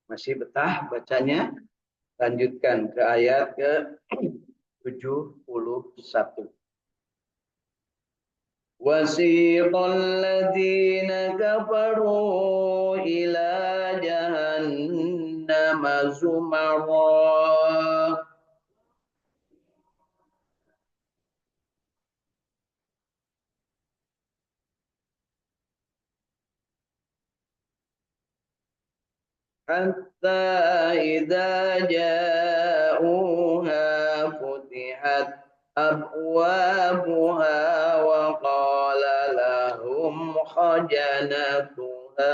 Masih betah bacanya? Lanjutkan ke ayat ke-71. Wasiqal ladzina kafaru ila jahannam zumara hatta idza ja'uha futihat abwabuha wa qala lahum khajanatuha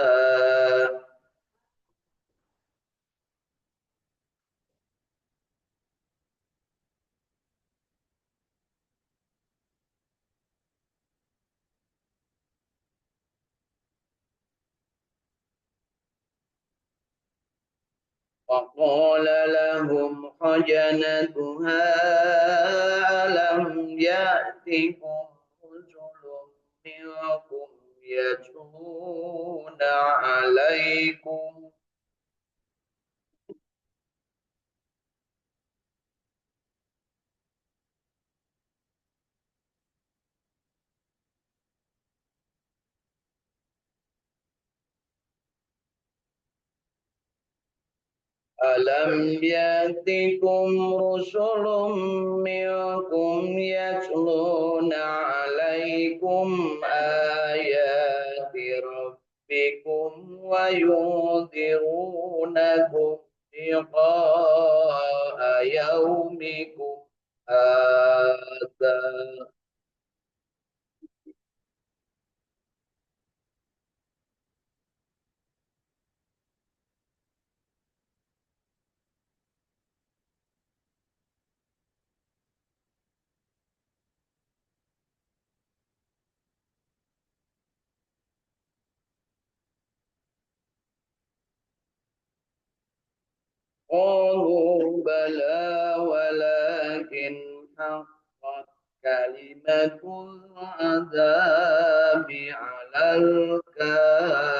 وقال لهم خزنتها ألم يأتكم رسل منكم يتلون عليكم ألم يأتكم رسل منكم يتلون عليكم آيات ربكم وينذرونكم لقاء يومكم هذا قالوا بلى ولكن حقت كلمة العذاب على الكافرين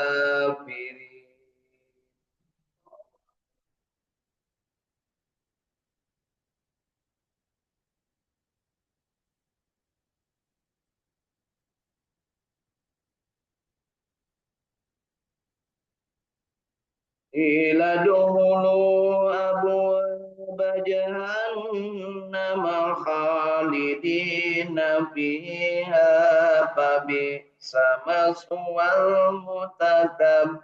قيل ادخلوا أبواب جهنم خالدين فيها فبئس مثوى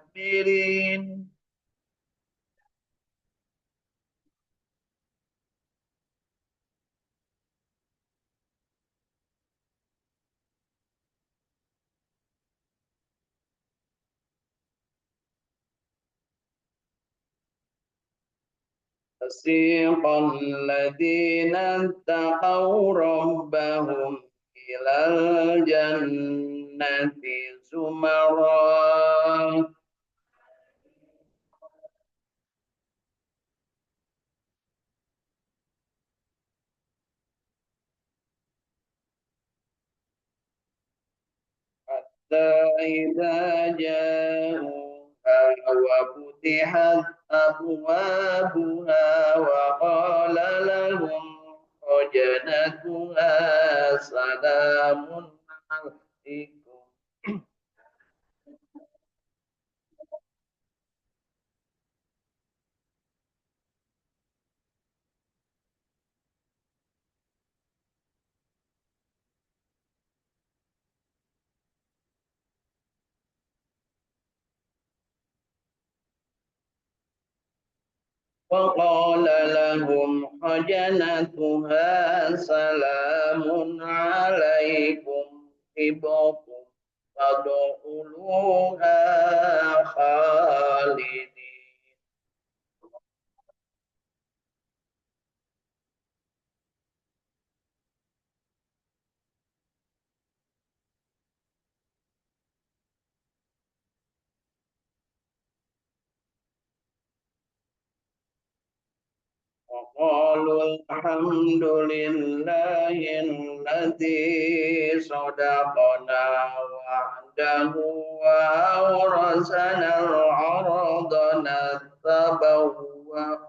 المتكبرين وسيق الذين اتقوا ربهم إلى الجنة زمرا حتى إذا جاءوها وفتحت أبوابها وقال لهم خزنتها سلام عليكم وقال لهم خزنتها سلام عليكم طبتم فادخلوها خالدين وقالوا الحمد لله الذي صدقنا وعده وأورثنا الأرض نتبوأ tabawwa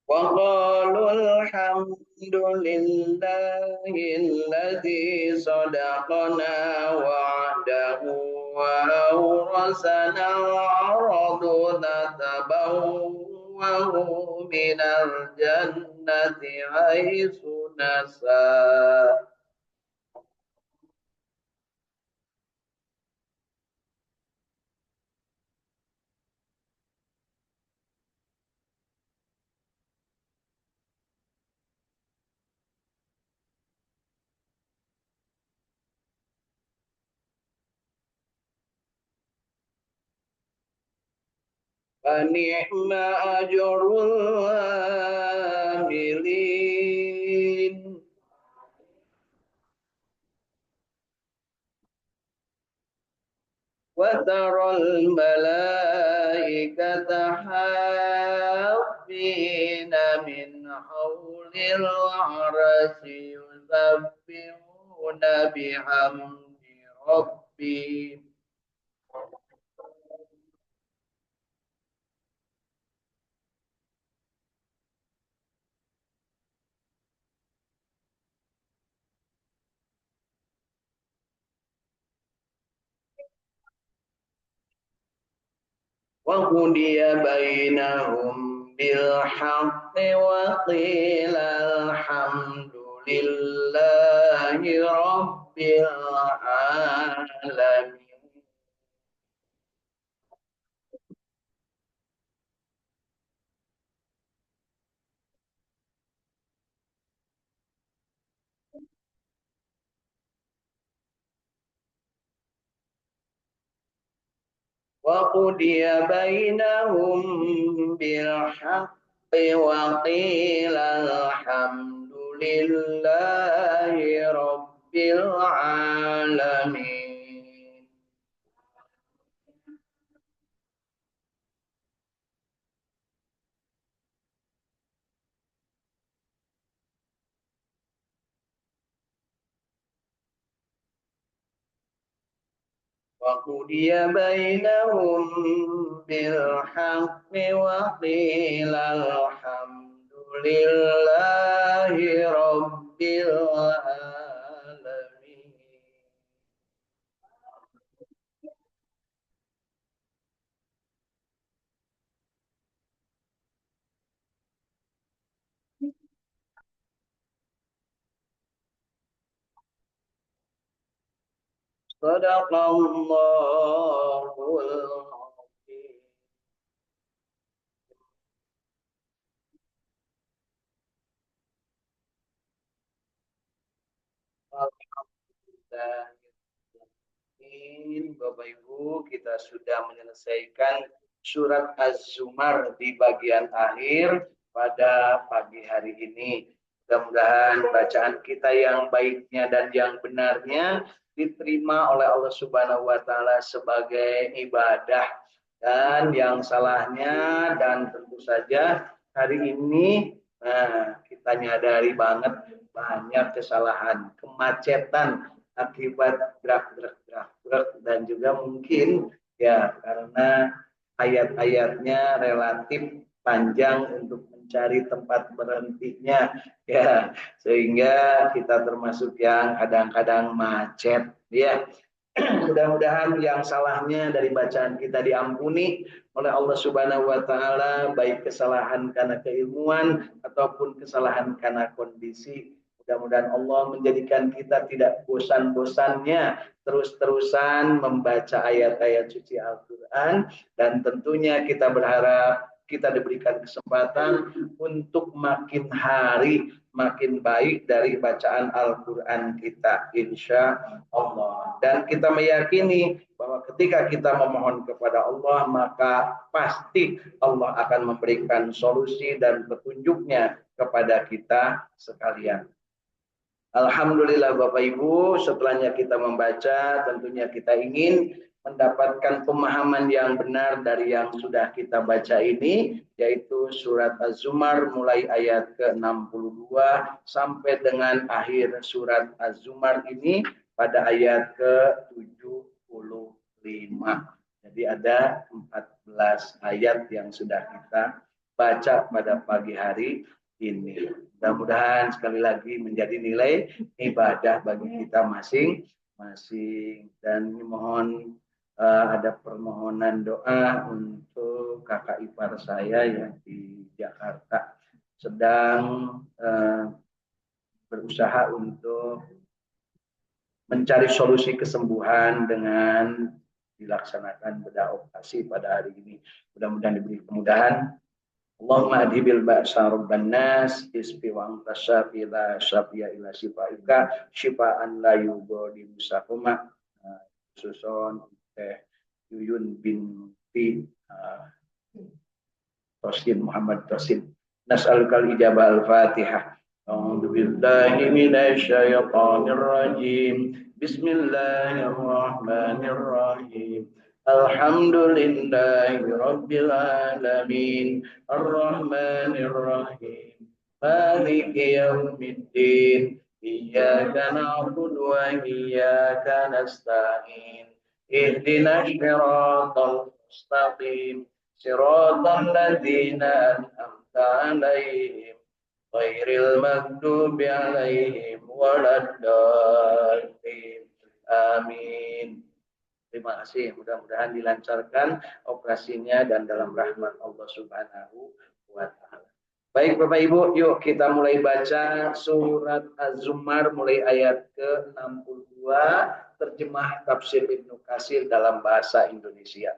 wa qalul hamdulillahilladzi sadaqana wa'dahu wa awrasana al-ardha tabawwa'u minal jannati haitsu nasa. فنعم أجر العاملين وترى الملائكة حافين من حول العرش يسبحون بحمد ربهم وقضي بينهم بالحق وقيل الحمد لله رب العالمين. وقضي بينهم بالحق وقيل الحمد لله رب العالمين. وقضي بينهم بالحق وقيل الحمد لله رب العالمين. صدق الله العظيم. Bapak Ibu, kita sudah menyelesaikan surat Az-Zumar di bagian akhir pada pagi hari ini. Mudah-mudahan bacaan kita yang baiknya dan yang benarnya diterima oleh Allah Subhanahu wa taala sebagai ibadah, dan yang salahnya dan tentu saja hari ini kita nyadari banget banyak kesalahan, kemacetan akibat gerak dan juga mungkin ya karena ayat-ayatnya relatif panjang untuk mencari tempat berhentinya ya, sehingga kita termasuk yang kadang-kadang macet ya. Mudah-mudahan yang salahnya dari bacaan kita diampuni oleh Allah Subhanahu wa taala, baik kesalahan karena keilmuan ataupun kesalahan karena kondisi. Mudah-mudahan Allah menjadikan kita tidak bosan-bosannya terus-terusan membaca ayat-ayat suci Al-Qur'an, dan tentunya kita berharap kita diberikan kesempatan untuk makin hari makin baik dari bacaan Al-Quran kita, insya Allah. Dan kita meyakini bahwa ketika kita memohon kepada Allah, maka pasti Allah akan memberikan solusi dan petunjuknya kepada kita sekalian. Alhamdulillah Bapak Ibu, setelahnya kita membaca, tentunya kita ingin mendapatkan pemahaman yang benar dari yang sudah kita baca ini, yaitu surat Az-Zumar mulai ayat ke-62 sampai dengan akhir surat Az-Zumar ini pada ayat ke-75. Jadi ada 14 ayat yang sudah kita baca pada pagi hari ini. Mudah-mudahan sekali lagi menjadi nilai ibadah bagi kita masing-masing. Dan mohon ada permohonan doa untuk kakak ipar saya yang di Jakarta sedang berusaha untuk mencari solusi kesembuhan dengan dilaksanakan bedah operasi pada hari ini. Mudah-mudahan diberi kemudahan. Allahumma adhibil ba'sa rabban nas isfi wa anta syafi la syafiya ila syifaika syifaan la yughadiru saqama. Susun teh Yuyun binti Tosin Muhammad Tosin. Nas'alukal ijabah al-Fatihah. A'udzu billahi minasy syaithanir rajim. Bismillahirrahmanirrahim. Alhamdulillahi rabbil alamin. Ar-Rahmanir Rahim. Maliki yaumiddin. Iyyaka na'budu wa iyyaka nasta'in. Ihdinas siratal mustaqim. Siratal ladzina an'amta 'alaihim ghairil maghdubi 'alaihim waladdallin. Amin. Terima kasih. Mudah-mudahan dilancarkan operasinya dan dalam rahmat Allah Subhanahu wa taala. Baik Bapak Ibu, yuk kita mulai baca surat Az-Zumar mulai ayat ke-62 terjemah tafsir Ibnu Katsir dalam bahasa Indonesia.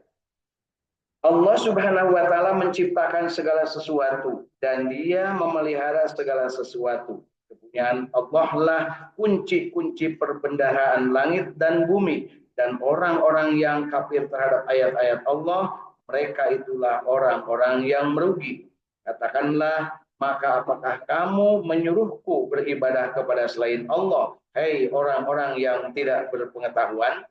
Allah Subhanahu wa taala menciptakan segala sesuatu dan Dia memelihara segala sesuatu. Kepunyaan Allah lah kunci-kunci perbendaharaan langit dan bumi. Dan orang-orang yang kafir terhadap ayat-ayat Allah, mereka itulah orang-orang yang merugi. Katakanlah, maka apakah kamu menyuruhku beribadah kepada selain Allah? Hei orang-orang yang tidak berpengetahuan.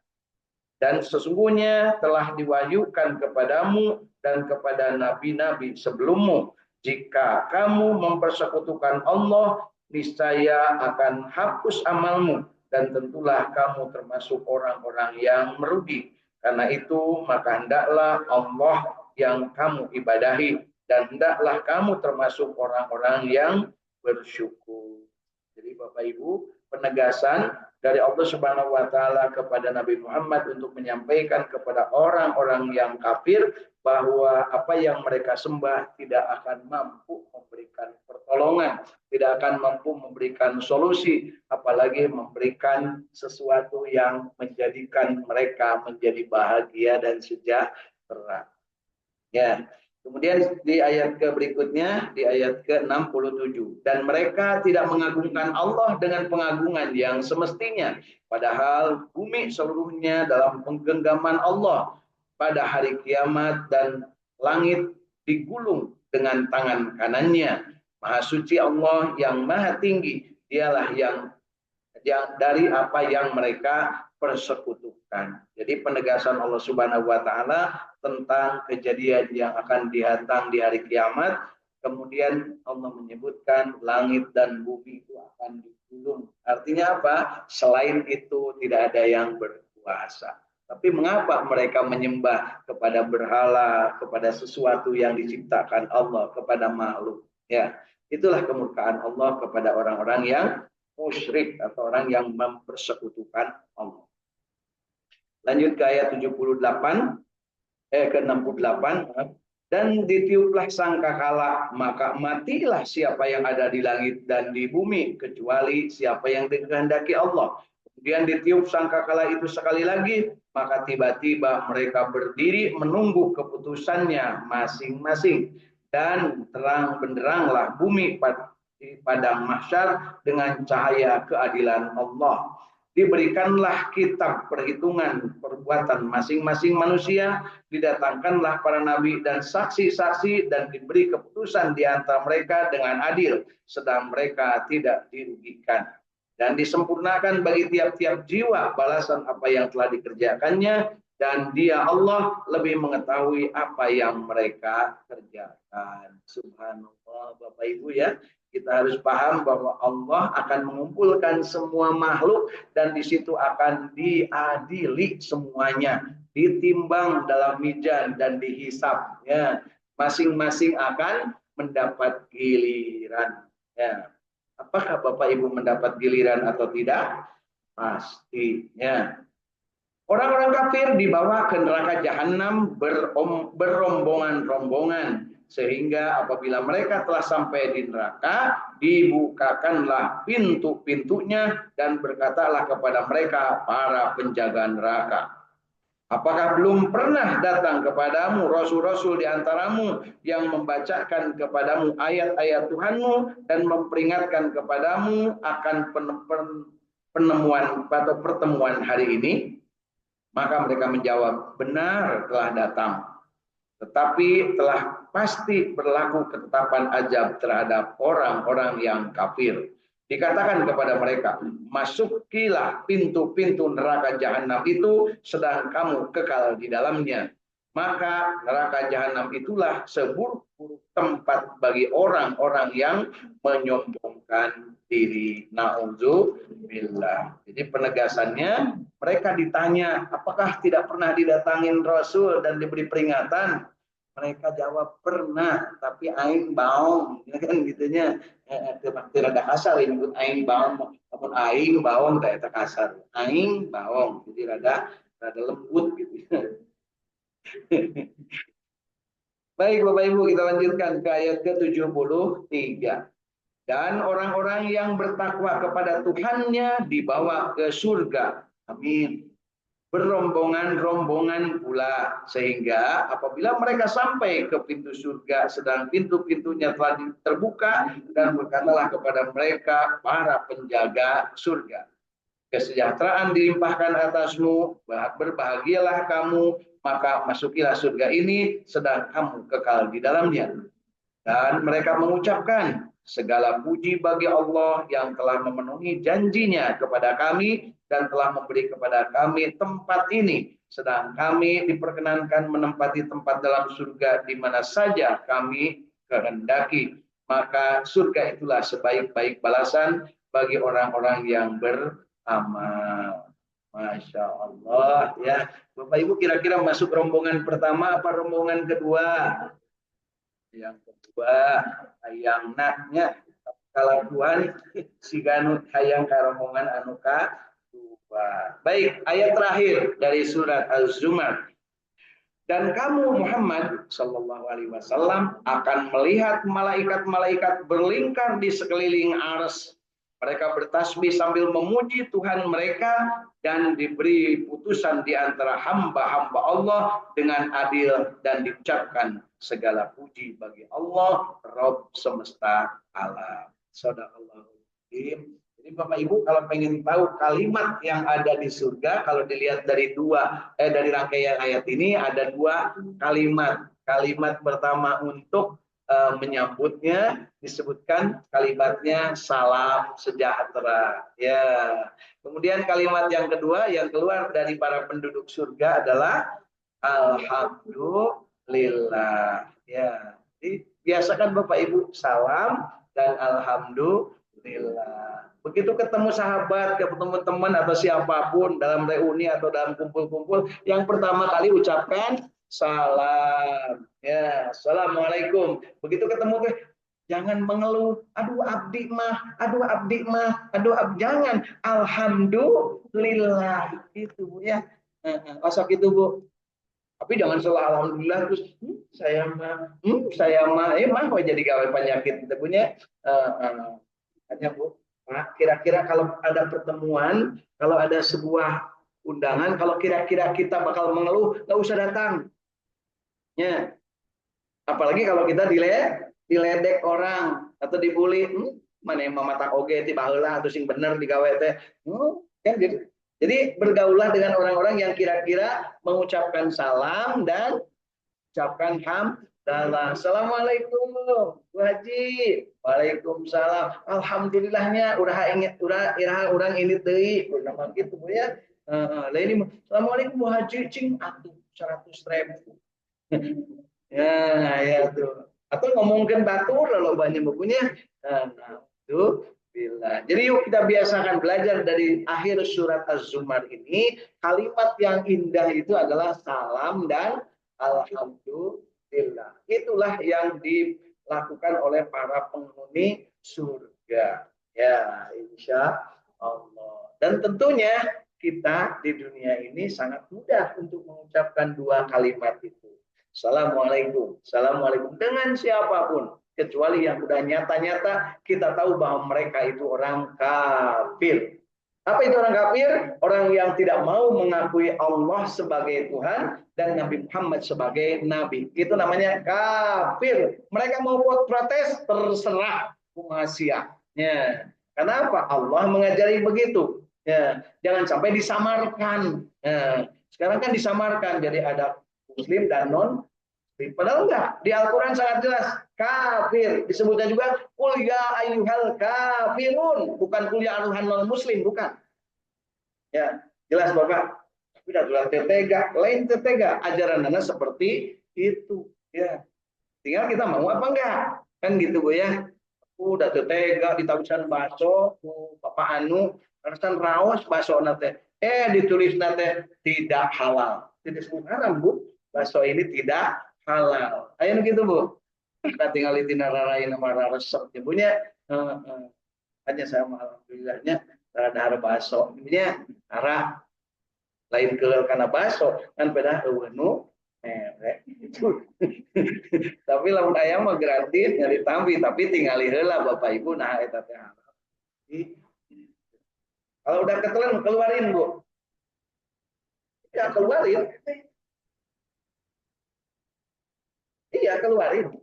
Dan sesungguhnya telah diwahyukan kepadamu dan kepada nabi-nabi sebelummu. Jika kamu mempersekutukan Allah, niscaya akan hapus amalmu. Dan tentulah kamu termasuk orang-orang yang merugi. Karena itu maka hendaklah Allah yang kamu ibadahi. Dan hendaklah kamu termasuk orang-orang yang bersyukur. Jadi Bapak Ibu, penegasan dari Allah Subhanahu wa taala kepada Nabi Muhammad untuk menyampaikan kepada orang-orang yang kafir bahwa apa yang mereka sembah tidak akan mampu memberikan pertolongan, tidak akan mampu memberikan solusi, apalagi memberikan sesuatu yang menjadikan mereka menjadi bahagia dan sejahtera. Ya. Kemudian di ayat berikutnya, di ayat ke-67. Dan mereka tidak mengagungkan Allah dengan pengagungan yang semestinya. Padahal bumi seluruhnya dalam penggenggaman Allah pada hari kiamat dan langit digulung dengan tangan kanannya. Maha suci Allah yang maha tinggi. Dialah yang dari apa yang mereka persekutukan. Jadi penegasan Allah Subhanahu wa taala tentang kejadian yang akan dihatang di hari kiamat. Kemudian Allah menyebutkan langit dan bumi itu akan digulung. Artinya apa? Selain itu tidak ada yang berkuasa. Tapi mengapa mereka menyembah kepada berhala, kepada sesuatu yang diciptakan Allah, kepada makhluk? Ya, itulah kemurkaan Allah kepada orang-orang yang musyrik atau orang yang mempersekutukan Allah. Lanjut ke ayat 78 ke-68. Dan ditiuplah sangkakala, maka matilah siapa yang ada di langit dan di bumi kecuali siapa yang dikehendaki Allah. Kemudian ditiup sangkakala itu sekali lagi, maka tiba-tiba mereka berdiri menunggu keputusannya masing-masing. Dan terang benderanglah bumi di padang mahsyar dengan cahaya keadilan Allah. Diberikanlah kitab perhitungan perbuatan masing-masing manusia, didatangkanlah para nabi dan saksi-saksi, dan diberi keputusan di antara mereka dengan adil, sedang mereka tidak dirugikan. dan disempurnakan bagi tiap-tiap jiwa balasan apa yang telah dikerjakannya, dan Dia Allah lebih mengetahui apa yang mereka kerjakan. Subhanallah, Bapak Ibu ya. Kita harus paham bahwa Allah akan mengumpulkan semua makhluk dan di situ akan diadili semuanya, ditimbang dalam mizan dan dihisab. Ya, masing-masing akan mendapat giliran. Ya, apakah Bapak Ibu mendapat giliran atau tidak? Pastinya. Orang-orang kafir dibawa ke neraka jahanam berombongan-rombongan, sehingga apabila mereka telah sampai di neraka, dibukakanlah pintu-pintunya dan berkatalah kepada mereka para penjaga neraka, apakah belum pernah datang kepadamu rasul-rasul di antaramu yang membacakan kepadamu ayat-ayat Tuhanmu dan memperingatkan kepadamu akan penemuan atau pertemuan hari ini? Maka mereka menjawab, benar telah datang. Tetapi telah pasti berlaku ketetapan azab terhadap orang-orang yang kafir. Dikatakan kepada mereka, masukilah pintu-pintu neraka jahanam itu, sedang kamu kekal di dalamnya. Maka neraka jahanam itulah seburuk-buruk tempat bagi orang-orang yang menyombongkan diri. Na'udzubillah. Jadi penegasannya, mereka ditanya, apakah tidak pernah didatangin Rasul dan diberi peringatan? Mereka jawab, pernah, tapi aing baong, ya kan gitunya. Tidak ada kasar, ini aing baong, namun aing baong tidak kasar. Aing baong, jadi rada lembut gitu. Baik Bapak Ibu, kita lanjutkan ke ayat ke-73. Dan orang-orang yang bertakwa kepada Tuhannya dibawa ke surga. Amin. Berombongan-rombongan pula, sehingga apabila mereka sampai ke pintu surga, sedang pintu-pintunya telah terbuka, dan berkatalah kepada mereka para penjaga surga, kesejahteraan dilimpahkan atasmu, berbahagialah kamu, maka masukilah surga ini, sedang kamu kekal di dalamnya. Dan mereka mengucapkan, segala puji bagi Allah yang telah memenuhi janjinya kepada kami dan telah memberi kepada kami tempat ini, sedang kami diperkenankan menempati tempat dalam surga di mana saja kami kehendaki. Maka surga itulah sebaik-baik balasan bagi orang-orang yang beramal. Masya Allah ya. Bapak Ibu kira-kira masuk rombongan pertama apa rombongan kedua? Yang kedua, hayang naknya kalau Tuhan si ganut hayang karomongan anuka dua. Baik, ayat terakhir dari surat Az-Zumar. Dan kamu Muhammad Sallallahu Alaihi Wasallam akan melihat malaikat-malaikat berlingkar di sekeliling arsy. Mereka bertasbih sambil memuji Tuhan mereka dan diberi putusan di antara hamba-hamba Allah dengan adil dan diucapkan segala puji bagi Allah Rabb semesta alam. Sadaqallahul azim. Jadi Bapak Ibu kalau pengen tahu kalimat yang ada di surga, kalau dilihat dari dari rangkaian ayat ini ada dua kalimat. Kalimat pertama untuk menyambutnya disebutkan kalimatnya salam sejahtera. Ya. Kemudian kalimat yang kedua yang keluar dari para penduduk surga adalah alhamdulillah. Ya. Jadi biasakan Bapak Ibu salam dan alhamdulillah. Begitu ketemu sahabat, ketemu teman atau siapapun dalam reuni atau dalam kumpul-kumpul, yang pertama kali ucapkan salam. Ya, assalamualaikum. Begitu ketemu jangan mengeluh, aduh abdi mah, jangan, alhamdulillah itu Bu ya. Osok itu Bu. Tapi jangan selalu alhamdulillah terus saya mah mah jadi gawe penyakit kita punya. Hanya Bu, kira-kira kalau ada pertemuan, kalau ada sebuah undangan, kalau kira-kira kita bakal mengeluh, nggak usah datang. Ya. Apalagi kalau kita diledek orang atau dibully, mana yang mematak oge ti baheula atau sing bener digawe teh. Kan gitu. Jadi bergaulah dengan orang-orang yang kira-kira mengucapkan salam dan ucapkan Assalamualaikum Bu Haji. Waalaikumsalam. Alhamdulillahnya udah inget orang ini deui nama gitu Bu ya. Lain ini Assalamualaikum Bu Haji cing atuh 100.000. Ya tuh. Atau ngomongin batur kalau banyak bukunya. Nah, itu bila. Jadi yuk kita biasakan belajar dari akhir surat Az-Zumar ini, kalimat yang indah itu adalah salam dan alhamdulillah. Itulah yang dilakukan oleh para penghuni surga. Ya, insya Allah. Dan tentunya kita di dunia ini sangat mudah untuk mengucapkan dua kalimat itu. Assalamualaikum. Assalamualaikum dengan siapapun. Kecuali yang sudah nyata-nyata kita tahu bahwa mereka itu orang kafir. Apa itu orang kafir? Orang yang tidak mau mengakui Allah sebagai Tuhan dan Nabi Muhammad sebagai Nabi. Itu namanya kafir. Mereka mau buat protes, terserah kumaha. Ya. Kenapa? Allah mengajari begitu. Ya. Jangan sampai disamarkan. Ya. Sekarang kan disamarkan. Jadi ada Muslim dan non. Padahal enggak, di Al-Quran sangat jelas kafir, disebutnya juga qul ya ayyuhal kafirun, bukan qul ya ayyuhan non muslim, bukan. Ya, jelas Bapak. Tapi dah tetega, lain tetega, ajaran Anda seperti itu, ya. Tinggal kita mau apa enggak? Kan gitu Bu ya. Udah tetega ditabusan bakso, Bapak Anu, haruskan raos bakso nate. Ditulis nate tidak halal. Tidak haram Bu. Bakso ini tidak halal. Ayo gitu Bu. Kita tinggal di tinararain nama resep punya. Hanya sama alhamdulillahnya ada bakso. Ini arah lain ke karena bakso kan pada eueuh itu. Tapi lamun ayam mah gratis nyari tambi tapi tinggali heula Bapak Ibu nah eta teh. Kalau udah ketelan keluarin Bu. Ya keluarin. Iya keluarin.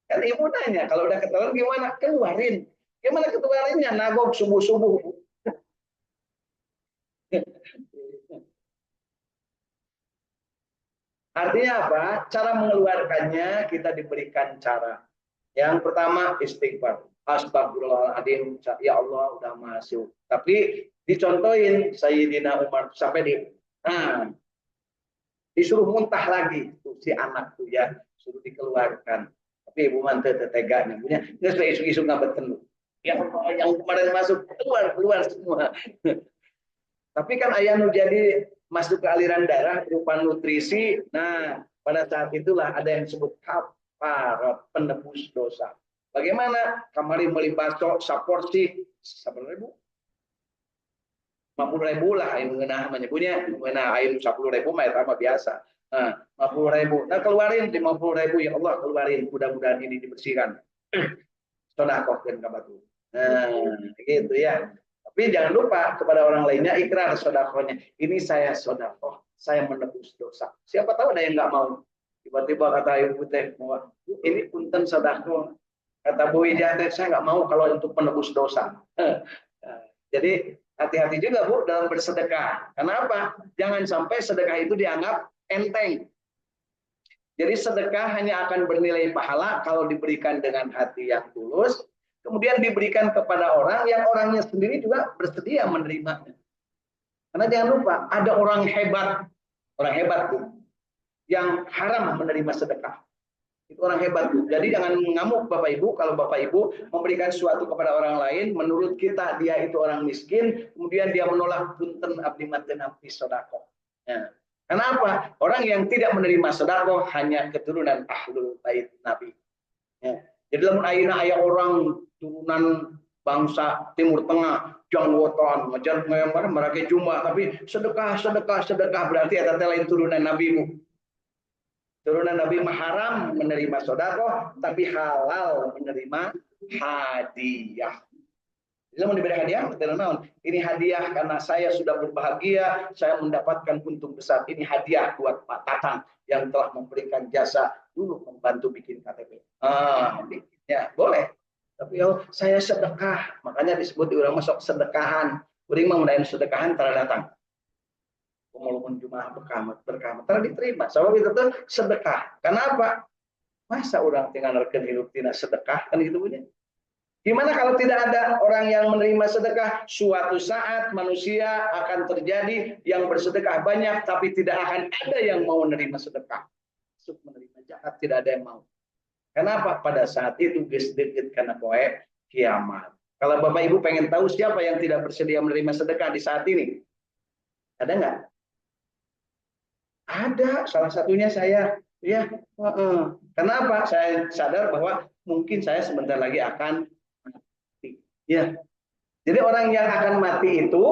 Kan ibu nanya kalau udah ketelan gimana? Keluarin. Gimana keluarinnya? Nagok subuh-subuh. Artinya apa? Cara mengeluarkannya kita diberikan cara. Yang pertama istighfar. Astagfirullahaladzim. Ya Allah udah masuk. Tapi dicontohin Sayyidina Umar sampai disuruh muntah lagi tuh si anak tuh ya, suruh dikeluarkan. Tapi ibu mantu teteganya punya nggak isu-isu nggak bertemu. Yang kemarin masuk keluar semua. Tapi kan ayah nu jadi masuk ke aliran darah berupa nutrisi. Nah, pada saat itulah ada yang disebut kafarat, penebus dosa. Bagaimana? Kamari beli bakso saporsi 1.000. 50.000 lah aing ngeunah menyebutnya ngeunah aing 10.000 mah eta mah biasa. Nah, 50.000. Nah, keluarin 50.000 ya Allah, keluarin mudah-mudahan ini dibersihkan. Sedekahkeun ka batu. Nah, gitu ya. Tapi jangan lupa kepada orang lainnya ikrar sedekahnya. Ini saya sedekah, saya menebus dosa. Siapa tahu ada yang nggak mau. Tiba-tiba kata ibu teh, ini punten sedekah. Kata Bu Ida teh saya nggak mau kalau untuk menebus dosa. Jadi hati-hati juga Bu dalam bersedekah. Kenapa? Jangan sampai sedekah itu dianggap enteng. Jadi sedekah hanya akan bernilai pahala kalau diberikan dengan hati yang tulus, kemudian diberikan kepada orang yang orangnya sendiri juga bersedia menerimanya. Karena jangan lupa ada orang hebat Bu, yang haram menerima sedekah. Itu orang hebat Bu. Jadi jangan ngamuk Bapak Ibu kalau Bapak Ibu memberikan sesuatu kepada orang lain, menurut kita dia itu orang miskin, kemudian dia menolak punten abdi maten abdi sedekah. Ya. Kenapa? Orang yang tidak menerima sedekah hanya keturunan ahlul bait Nabi. Ya. Jadi lamun ayeuna aya orang turunan bangsa Timur Tengah janggotan ngajar ngemar merake jumlah tapi sedekah berarti eta teh lain turunan Nabi Bu. Turunan Nabi haram menerima sedekah tapi halal menerima hadiah. Jadi mau diberi hadiah, ini hadiah karena saya sudah berbahagia, saya mendapatkan untung besar. Ini hadiah buat Pak Tatang yang telah memberikan jasa dulu membantu bikin KTP. Ya boleh. Tapi saya sedekah, makanya disebut di orang masuk sedekahan. Kuring mah mudahin sedekahan tara datang. Pemuluhan Jumat berkah diterima. Sebab itu tuh sedekah. Kenapa? Masa orang tinggal rekan hidup tina sedekah kan gitu punya. Gimana kalau tidak ada orang yang menerima sedekah? Suatu saat manusia akan terjadi yang bersedekah banyak, tapi tidak akan ada yang mau menerima sedekah. Masuk menerima zakat tidak ada yang mau. Kenapa? Pada saat itu gesdeket karena poe kiamat. Kalau Bapak Ibu pengen tahu siapa yang tidak bersedia menerima sedekah di saat ini, ada nggak? Ada, salah satunya saya. Ya, kenapa? Saya sadar bahwa mungkin saya sebentar lagi akan mati. Ya, jadi orang yang akan mati itu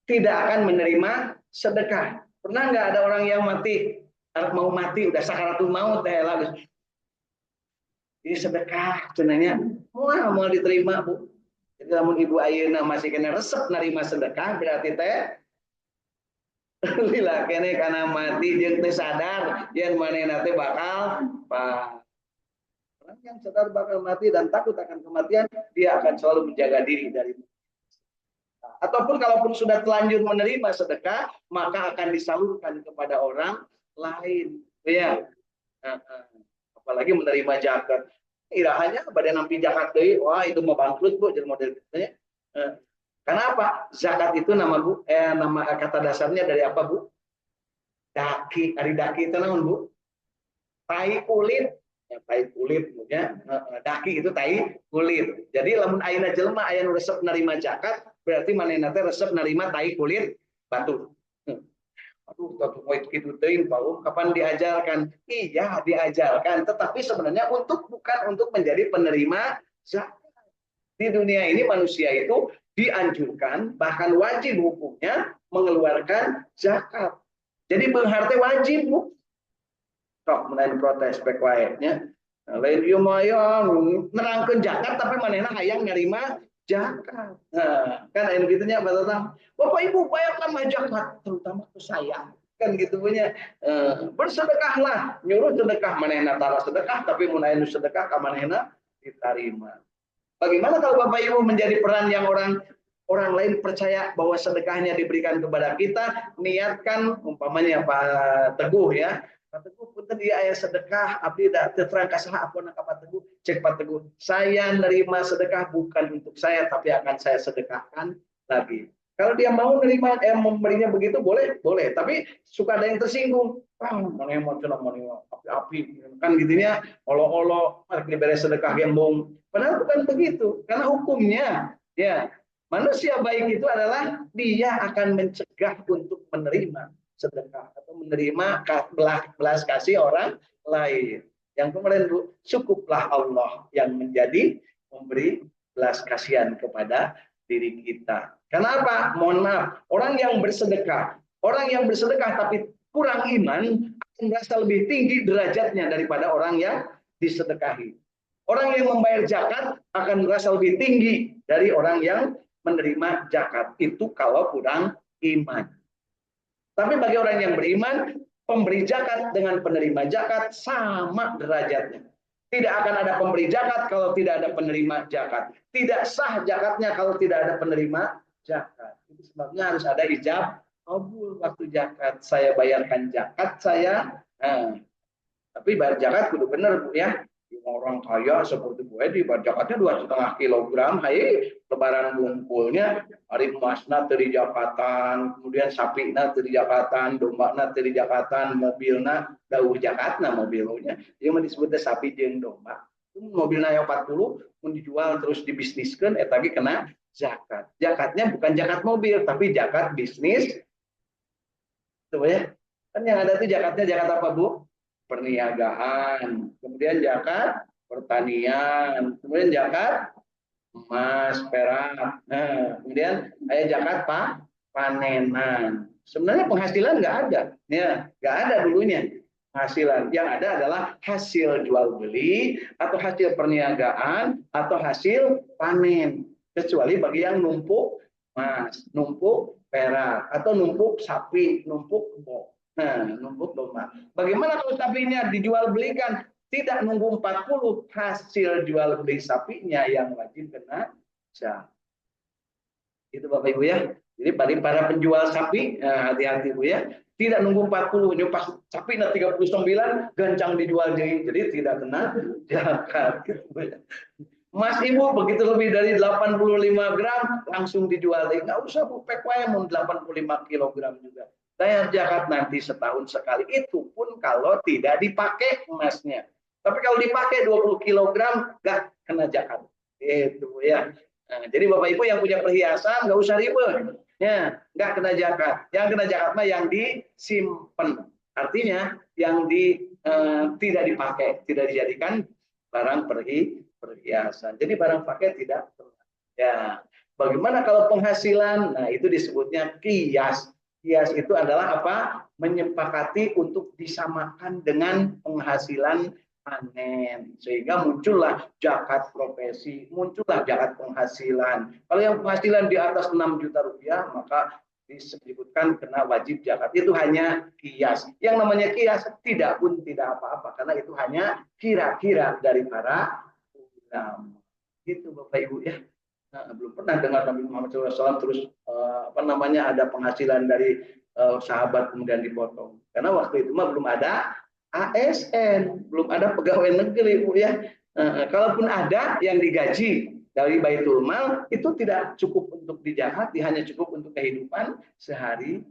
tidak akan menerima sedekah. Pernah nggak ada orang yang mati, mau mati udah sakaratul maut lah. Ini sedekah cenanya mau diterima Bu. Jadi namun Ibu Ayeuna masih kena resep nerima sedekah berarti teh lila kene karena mati jeung teu sadar yen manehna teh bakal orang yang sadar bakal mati dan takut akan kematian, dia akan selalu menjaga diri dari. Ataupun kalaupun sudah telanjur menerima sedekah, maka akan disalurkan kepada orang lain. Ya, apalagi menerima zakat. Irahannya pada nampi zakat deui, wah itu mau bangkrut Bu, jadi model gitu ya. Kenapa? Zakat itu nama Bu, nama kata dasarnya dari apa Bu? Daki, ari daki itu naon Bu? Tai kulit. Ya, tai kulit ya. Daki itu tai kulit. Jadi lamun ayeuna jelema aya nu resep nerima zakat, berarti manehna teh resep nerima tai kulit batu. Aduh, tapi mau itu teuing Pak, kapan diajarkan? Iya, diajarkan, tetapi sebenarnya bukan untuk menjadi penerima zakat. Di dunia ini manusia itu dianjurkan, bahkan wajib hukumnya mengeluarkan zakat. Jadi berharti wajib Bu. Tok menaik protes baik wae nya. Lain ieu mah nerangkeun zakat tapi manehna hayang nerima zakat. Nah, kan aya kitu nya Bapak Ibu bayarkan mah zakat terutama ke saya. Kan gitu punya. Bersedekahlah, nyuruh sedekah manehna tara sedekah tapi mun aya nu sedekah ka manehna diterima. Bagaimana kalau Bapak Ibu menjadi peran yang orang lain percaya bahwa sedekahnya diberikan kepada kita, niatkan umpamanya Pak Teguh ya. Pak Teguh punten dia aya sedekah abdi da teu terang ka saha aponna ka Pak Teguh. Cek Pak Teguh, saya nerima sedekah bukan untuk saya tapi akan saya sedekahkan lagi. Kalau dia mau menerima memberinya begitu boleh, tapi suka ada yang tersinggung. Mana mau cenah mana api-api kan gitunya olo-olo diberi sedekah gembong. Padahal bukan begitu. Karena hukumnya ya manusia baik itu adalah dia akan mencegah untuk menerima sedekah atau menerima belas kasih orang lain. Yang kemarin Bu, cukuplah Allah yang menjadi memberi belas kasihan kepada diri kita. Kenapa? Mohon maaf, orang yang bersedekah tapi kurang iman akan merasa lebih tinggi derajatnya daripada orang yang disedekahi. Orang yang membayar zakat akan merasa lebih tinggi dari orang yang menerima zakat. Itu kalau kurang iman. Tapi bagi orang yang beriman, pemberi zakat dengan penerima zakat sama derajatnya. Tidak akan ada pemberi zakat kalau tidak ada penerima zakat. Tidak sah zakatnya kalau tidak ada penerima zakat. Itu sebabnya harus ada ijab kabul waktu zakat. Saya bayarkan zakat saya. Tapi bayar zakat kudu bener Bu ya. Orang kaya seperti Bu Edi bayar zakatnya 2,5 kilogram. Hai lebaran bungkulnya hari emasna teri jakatan, kemudian sapina teri jakatan, dombana teri jakatan, mobilna dauh jakatna mobilnya. Ieu mah disebutnya sapi jeung domba. Mobilna aya 40 mun dijual terus dibisniskeun eta ge kena zakat. Zakatnya bukan zakat mobil tapi zakat bisnis. Tuh ya. Kan yang ada itu zakatnya zakat apa Bu? Perniagaan, kemudian zakat pertanian, kemudian zakat emas, perak. Nah, kemudian ada zakat panenan. Sebenarnya penghasilan nggak ada, ya nggak ada dulunya penghasilan. Yang ada adalah hasil jual beli atau hasil perniagaan atau hasil panen. Kecuali bagi yang numpuk emas, numpuk perak atau numpuk sapi, numpuk kebo. Nah, numpuk domba. Bagaimana kalau sapinya dijual belikan? Tidak nunggu 40 hasil jual beli sapinya yang wajib kena zakat. Itu Bapak Ibu ya. Jadi bagi para penjual sapi, hati-hati Bu ya. Tidak nunggu 40, ini pas sapi 39 gancang dijual jadi tidak kena zakat gitu ya. Mas Ibu begitu lebih dari 85 gram langsung dijual. Nggak usah Bu, pek wae mau 85 kilogram juga. Bayar zakat nanti setahun sekali. Itu pun kalau tidak dipakai emasnya. Tapi kalau dipakai 20 kilogram nggak kena zakat. Itu ya. Nah, jadi Bapak Ibu yang punya perhiasan nggak usah ribet. Ya, nggak kena zakat. Yang kena zakat mah yang disimpan. Artinya yang tidak dipakai, tidak dijadikan barang perhiasan. Jadi barang pakai tidak. Ya, bagaimana kalau penghasilan? Nah, itu disebutnya kias. Kias itu adalah apa? Menyepakati untuk disamakan dengan penghasilan panen. Sehingga muncullah zakat profesi, muncullah zakat penghasilan. Kalau yang penghasilan di atas 6 juta rupiah, maka disebutkan kena wajib zakat. Itu hanya kias. Yang namanya kias tidak pun tidak apa-apa, karena itu hanya kira-kira dari para ulama. Gitu Bapak Ibu ya. Nah, belum pernah dengar Nabi Muhammad SAW terus ada penghasilan dari sahabat kemudian dipotong. Karena waktu itu mah belum ada ASN, belum ada pegawai negeri Bu ya. Kalaupun ada yang digaji dari Baitul Mal itu tidak cukup untuk dijahat, hanya cukup untuk kehidupan sehari